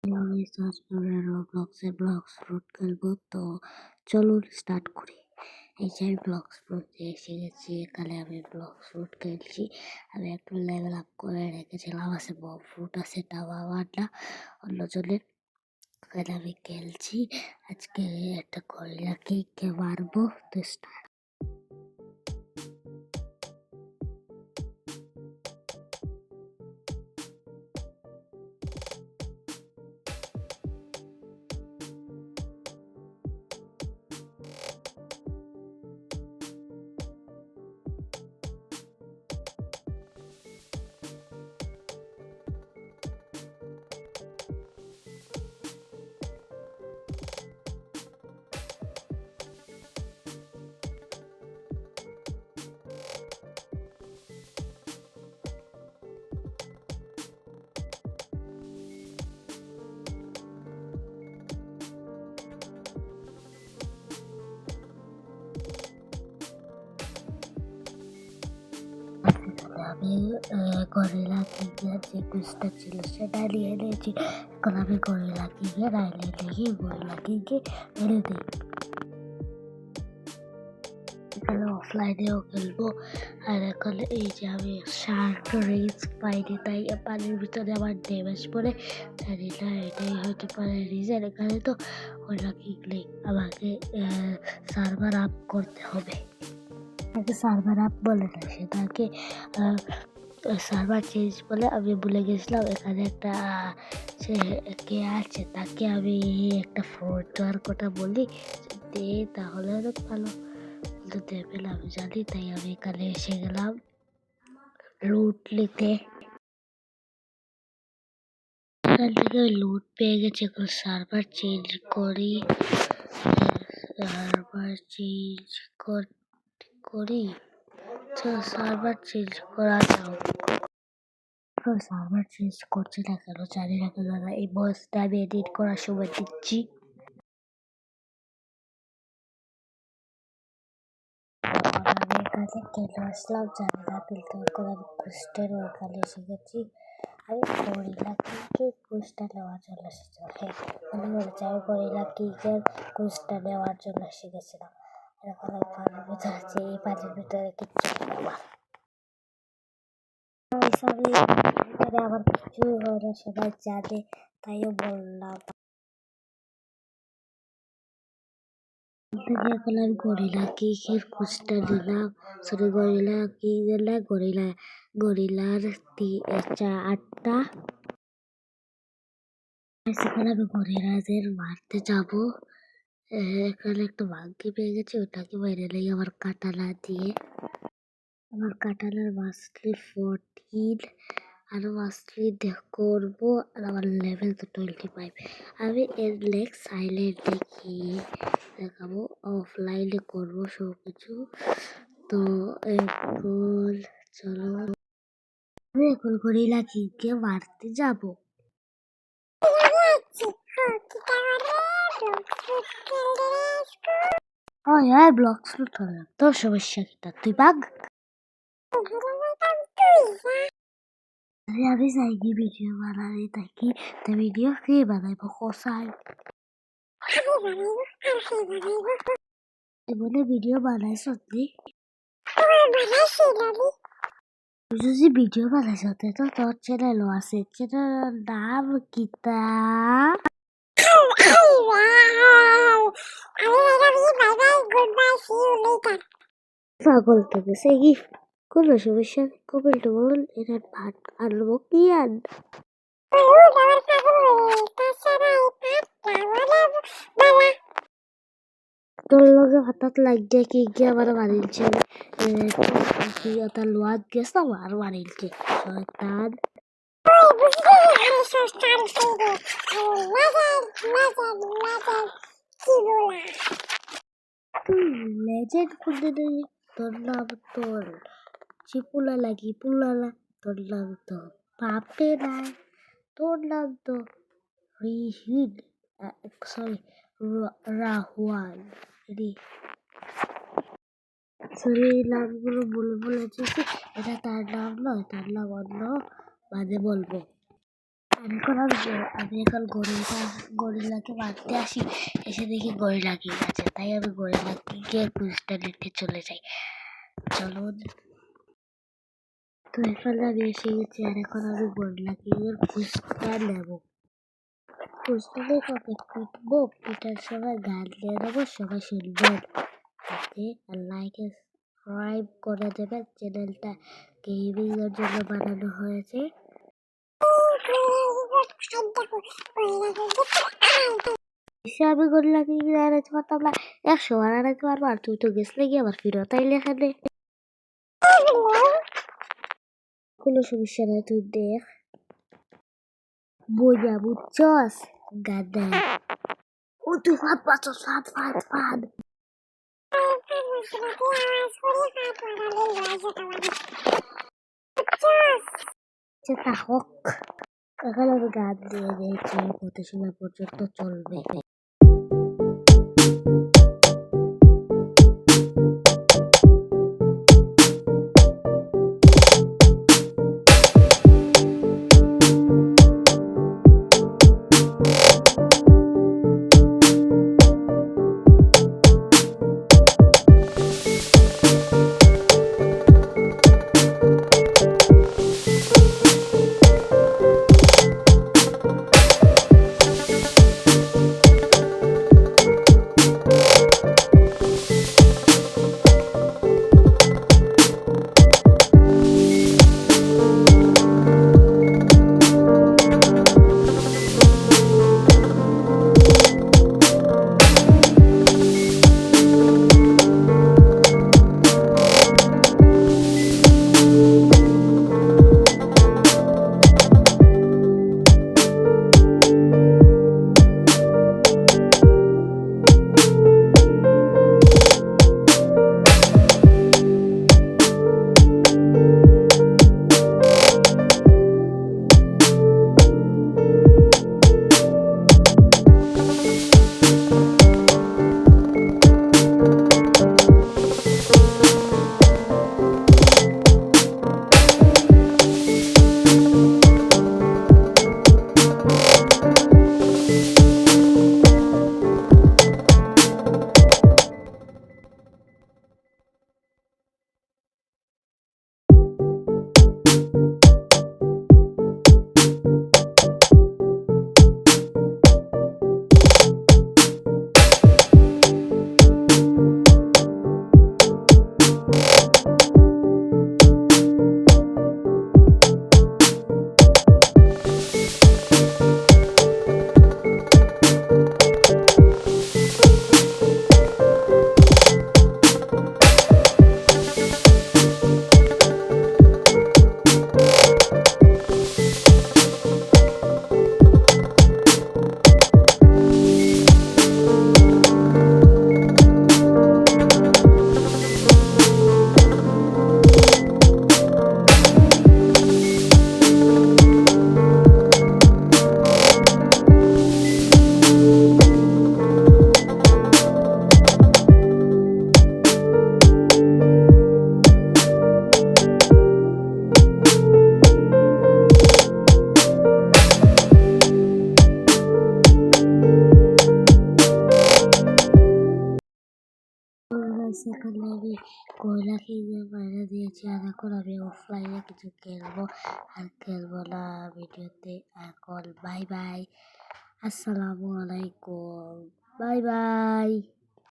আমি সার্চ করে রোবলক্সে ব্লক্স ফ্রুট খেলবো, তো চলুন স্টার্ট করি। এই যে আমি ব্লক্স ফ্রুটে এসে গেছি, এখানে আমি ব্লক্স ফ্রুট খেলছি। আমি একটু লেভেল আপ করে রেখেছিলাম, আছে বব ফ্রুট আছে, তাও আমার না অন্যজনের। এখানে আমি খেলছি, আজকে একটা গরিলা কিংকে মারবো, তো স্টার্ট। আমি গরিলা কিংয়ের যে কুইজটা ছিল সেটা নিয়ে নিয়েছি। এখন আমি গরিলা কিংয়ের আইল্যান্ডে গিয়ে গরিলা কিংকে মেরে দিই। এখানে অফলাইনেও খেলবো। আর এখন এই যে আমি শার্ক রিচ পাইনি, তাই পানির ভিতরে আমার ড্যামেজ পড়ে, জানি না এটাই হতে পারে রিজন। এখানে তো গরিলা কিং নেই, আমাকে সার্ভার আপ করতে হবে। তাকে সার্ভার আপ বলে না, সেটাকে সার্ভার চেঞ্জ বলে। আমি ভুলে গেছিলাম এখানে একটা সে কে আছে, তাকে আমি একটা ফোন দেওয়ার কথা বলি, দে তাহলে অনেক ভালো, কিন্তু দেবে না আমি জানি। তাই আমি এখানে এসে গেলাম লুট নিতে। এখান থেকে লুট পেয়ে গেছি, এখন সার্ভার চেঞ্জ করি। সার্ভার চেঞ্জ করি, তো সার্ভার চেঞ্জ করা যাও। সার্ভার চেঞ্জ করছি না কেন জানি না, কেন এই ভয়েসটা আমি এডিট করার সময় দিচ্ছি। আমি এখানে কেন আসলাম জানি না, কিন্তু এখন আমি কুস্টের ওখানে এসে গেছি। আমি গরিলা কিংকে কুইজটা নেওয়ার জন্য এসেছিলাম। হ্যাঁ, মনে বলেছি আমি গরিলা কিংয়ের কুইজটা নেওয়ার জন্য এসে গেছিলাম। এখন আমি পানির ভিতরে আছি, এই পানির ভিতরে কিচ্ছু আমার আমার কিছুই হয় না, সবাই জানে, তাইও বললাম। এখন আমি গরিলা কিংয়ের কুইজটা নিলাম, সরি গরিলা কিংয়ের না, গরিলার 8টা। সেখানে আমি গরিলাদের মারতে যাবো। এখানে একটা মাংকি পেয়ে গেছে, ওটাকে মেরে নেই আমার কাটালা দিয়ে। আমার কাটালার মাস্টারি 14, আর মাস্টারি করবো, আর আমার লেভেল তো 25। আমি এর লেগ সাইলেন্টে গিয়ে দেখাবো, অফলাইনে করবো সব কিছু। তো এখন চলো, আমি এখন গরিলা কিংকে মারতে যাবো। ব্লকস ফ্রুট হলাম, তোর সমস্যা কিটা, তুই বাঘ। আমি যাইনি ভিডিও বানাই, তাকে তো ভিডিও কে বানাইব কসাই বলে ভিডিও বানাইছ তুই? যদি ভিডিও বানাইছ তো তোর চ্যানেলও আছে, চ্যানেলের নাম কিতা? পাগল তো গেছে কি, কোনো সমস্যা নেই, কমেন্টে বলুন এটা ভাত আনবো কি আন। তোর লগে হঠাৎ লাগিয়ে কি গিয়ে আমার মারিলছে, তার লোয়াদ গেছে আর মারিলছে শয়তান। তুই লেজেন্ড খুঁজে নেই, তোর নাম তোর চিপুলা লাগি পুলালা, তোর নাম তো পাপে নাই, তোর নাম তো রিহিন, সরি রাহুয়ান রি, সরি এই নামগুলো বলে বলেছি, এটা তার নাম নয়, তার নাম অন্য, বাদে বলবো। আর আমি এখন গরিলাকে মারতে আসি, এসে দেখি গরিলা কি আছে, তাই আমি গরিলাকে খুঁজতে নিতে চলে যাই। চলো, তো এখানে আমি এসে গেছি, আর এখন আমি গরিলাকে খুঁজতে নেবো। খুঁজতে নেই ওকে পিটবো, পিটার সময় গান দিয়ে দেবো, সবাই শুনবেন। আর লাইক সাবস্ক্রাইব করে দেবেন, চ্যানেলটা গেমিং এর জন্য বানানো হয়েছে। আমি গরিলাকে আনাইতে পারতাম না, 100 বার আনাইতে পারবো, আর তুই তো গেছলে গিয়ে আবার ফিরত আইলে এখানে। কোনো সমস্যা নাই, তুই দেখ বোঝা, বুঝছস গাদা। ও তুই ফাঁদ পাচ্ছস, ফাঁদ ফাঁদ ফাঁদ। হোক, এখন আমি গান দিয়ে দিয়েছি, কত সময় পর্যন্ত চলবে। সেখানে আমি কয়লাকে বাইরে দিয়েছি, আর এখন আমি অফলাইনে কিছু খেলবো, আর খেলবো না ভিডিওতে। এখন বাই বাই, আসসালামু আলাইকুম, বাই বাই।